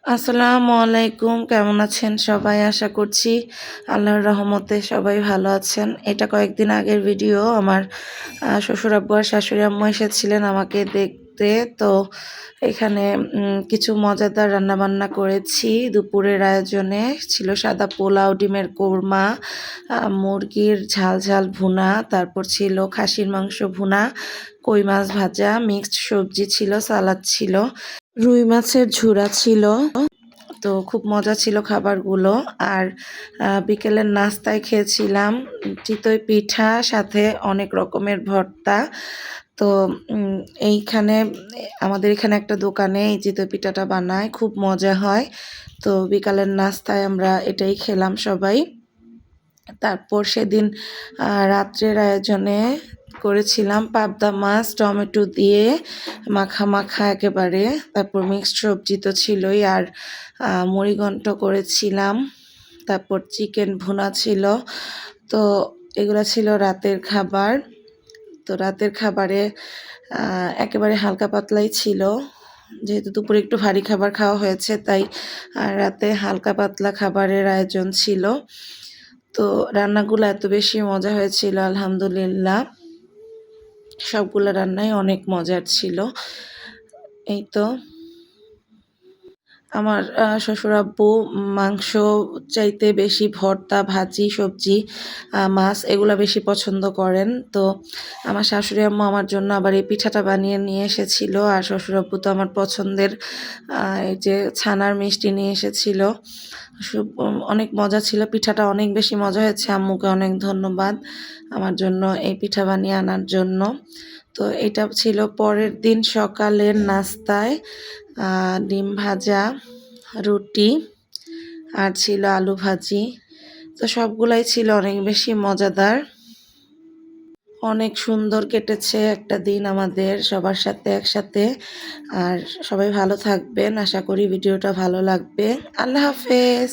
আসসালামু আলাইকুম। কেমন আছেন সবাই? আশা করছি আল্লাহর রহমতে সবাই ভালো আছেন। এটা কয়েকদিন আগের ভিডিও। আমার শ্বশুর আব্বু আর শাশুড়ি আম্মু এসেছিলেন আমাকে দেখতে। তো এখানে কিছু মজাদার রান্নাবান্না করেছি। দুপুরের আয়োজনে ছিল সাদা পোলাও, ডিমের কোরমা, মুরগির ঝাল ঝাল ভুনা, তারপর ছিল খাসির মাংস ভুনা, কই মাছ ভাজা, মিক্সড সবজি ছিল, সালাদ ছিল, রুই মাছের ঝুরা ছিল। তো খুব মজা ছিল খাবারগুলো। আর বিকেলের নাস্তায় খেয়েছিলাম চিতই পিঠা, সাথে অনেক রকমের ভর্তা। তো এইখানে আমাদের এখানে একটা দোকানে এই চিতই পিঠাটা বানায়, খুব মজা হয়। তো বিকালের নাস্তায় আমরা এটাই খেলাম সবাই। তারপর সেদিন রাত্রের আয়োজনে করেছিলাম পাবদা মাছ টমেটো দিয়ে মাখা মাখা একেবারে। তারপর মিক্সড সবজি তো ছিলই, আর মুড়িঘণ্ট করেছিলাম। তারপর চিকেন ভুনা ছিল। তো এগুলো ছিল রাতের খাবার। তো রাতের খাবারে একেবারে হালকা পাতলাই ছিল, যেহেতু দুপুরে একটু ভারী খাবার খাওয়া হয়েছে, তাই রাতে হালকা পাতলা খাবারের আয়োজন ছিল। তো রান্নাগুলো এত বেশি মজা হয়েছিল, আলহামদুলিল্লাহ সবগুলো রান্নাই অনেক মজার ছিল। এই তো আমার শ্বশুর আব্বু মাংস চাইতে বেশি ভর্তা, ভাজি, সবজি, মাছ এগুলা বেশি পছন্দ করেন। তো আমার শাশুড়ি আম্মু আমার জন্য আবার এই পিঠাটা বানিয়ে নিয়ে এসেছিল। আর শ্বশুর আব্বু তো আমার পছন্দের এই যে ছানার মিষ্টি নিয়ে এসেছিল। অনেক মজা ছিল, পিঠাটা অনেক বেশি মজা হয়েছে। আম্মুকে অনেক ধন্যবাদ আমার জন্য এই পিঠা বানিয়ে আনার জন্য। তো এটা ছিল পরের দিন সকালের নাস্তায়। ডিম ভাজা, রুটি, আর ছিল আলু ভাজি। তো সবগুলাই ছিল অনেক বেশি মজাদার। অনেক সুন্দর কেটেছে একটা দিন আমাদের সবার সাথে একসাথে। আর সবাই ভালো থাকবেন, আশা করি ভিডিওটা ভালো লাগবে। আল্লাহ হাফেজ।